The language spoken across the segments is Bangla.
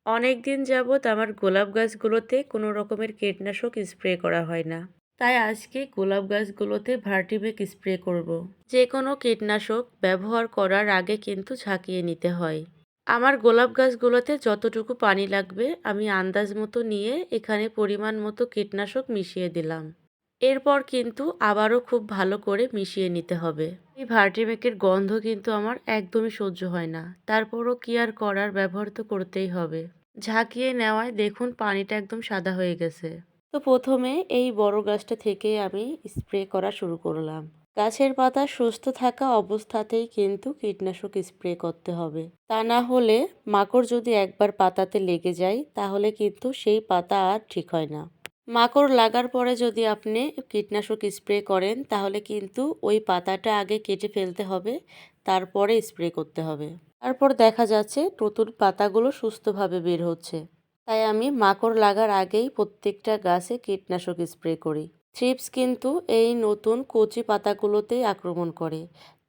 অনেক দিন যাবৎ আমার গোলাপ গাছগুলোতে কোনো রকমের কীটনাশক স্প্রে করা হয় না। তাই আজকে গোলাপ গাছগুলোতে ভার্টিমেক স্প্রে করব। যে কোনো কীটনাশক ব্যবহার করার আগে কিন্তু ঝাঁকিয়ে নিতে হয়। আমার গোলাপ গাছগুলোতে যতটুকু পানি লাগবে আমি আন্দাজ মতো নিয়ে এখানে পরিমাণ মতো কীটনাশক মিশিয়ে দিলাম। এরপর কিন্তু আবারও খুব ভালো করে মিশিয়ে নিতে হবে। এই ভার্টিমেকের গন্ধ কিন্তু আমার একদমই সহ্য হয় না, তারপরও কি আর করার, ব্যবহার তো করতেই হবে। ঝাঁকিয়ে নেওয়ায় দেখুন পানিটা একদম সাদা হয়ে গেছে। তো প্রথমে এই বড় গাছটা থেকে আমি স্প্রে করা শুরু করলাম। গাছের পাতা সুস্থ থাকা অবস্থাতেই কিন্তু কীটনাশক স্প্রে করতে হবে। তা না হলে মাকড় যদি একবার পাতাতে লেগে যায় তাহলে কিন্তু সেই পাতা আর ঠিক হয় না। মাকড় লাগার পরে যদি আপনি কীটনাশক স্প্রে করেন তাহলে কিন্তু ওই পাতাটা আগে কেটে ফেলতে হবে, তারপরে স্প্রে করতে হবে। তারপর দেখা যাচ্ছে নতুন পাতাগুলো সুস্থভাবে বের হচ্ছে। তাই আমি মাকড় লাগার আগেই প্রত্যেকটা গাছে কীটনাশক স্প্রে করি। থ্রিপস কিন্তু এই নতুন কচি পাতাগুলোতেই আক্রমণ করে।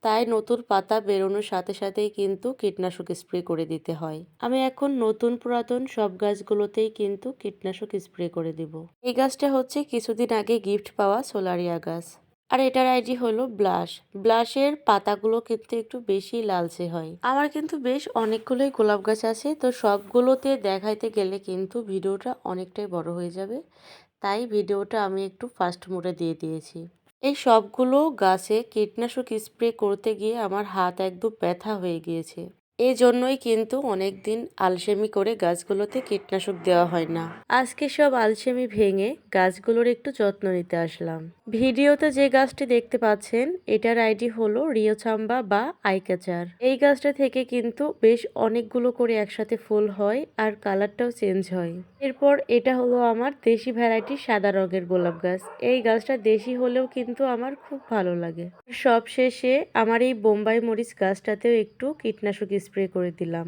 তাই নতুন পাতা বেরোনোর সাথে সাথেই কিন্তু কীটনাশক স্প্রে করে দিতে হয়। আমি এখন নতুন পুরাতন সব গাছগুলোতেই কিন্তু কীটনাশক স্প্রে করে দিব। এই গাছটা হচ্ছে কিছুদিন আগে গিফট পাওয়া সোলারিয়া গাছ। আর এটার আইডি হলো ব্লাশ। ব্লাশের পাতাগুলো কিন্তু একটু বেশি লালচে হয়। আমার কিন্তু বেশ অনেকগুলোই গোলাপ গাছ আছে, তো সবগুলোতে দেখাইতে গেলে কিন্তু ভিডিওটা অনেকটাই বড় হয়ে যাবে। তাই ভিডিওটা আমি একটু ফাস্ট মোডে দিয়ে দিয়েছি। এই সবগুলো গাছে কীটনাশক স্প্রে করতে গিয়ে আমার হাত একদম ব্যথা হয়ে গিয়েছে। এই জন্যই কিন্তু অনেকদিন আলসেমি করে গাছগুলোতে কীটনাশক দেওয়া হয় না। আজকে সব আলসেমি ভেঙে গাছগুলোর একটু যত্ন নিতে আসলাম। ভিডিওতে যে গাছটি দেখতে পাচ্ছেন এটার আইডি হলো রিওছাম্বা বা আইকাচার। এই গাছটা থেকে কিন্তু বেশ অনেকগুলো করে একসাথে ফুল হয় আর কালারটাও চেঞ্জ হয়। এরপর এটা হলো আমার দেশি ভ্যারাইটির সাদা রঙের গোলাপ গাছ। এই গাছটা দেশি হলেও কিন্তু আমার খুব ভালো লাগে। সব শেষে আমার এই বোম্বাই মরিচ গাছটাতেও একটু কীটনাশক স্প্রে করে দিলাম।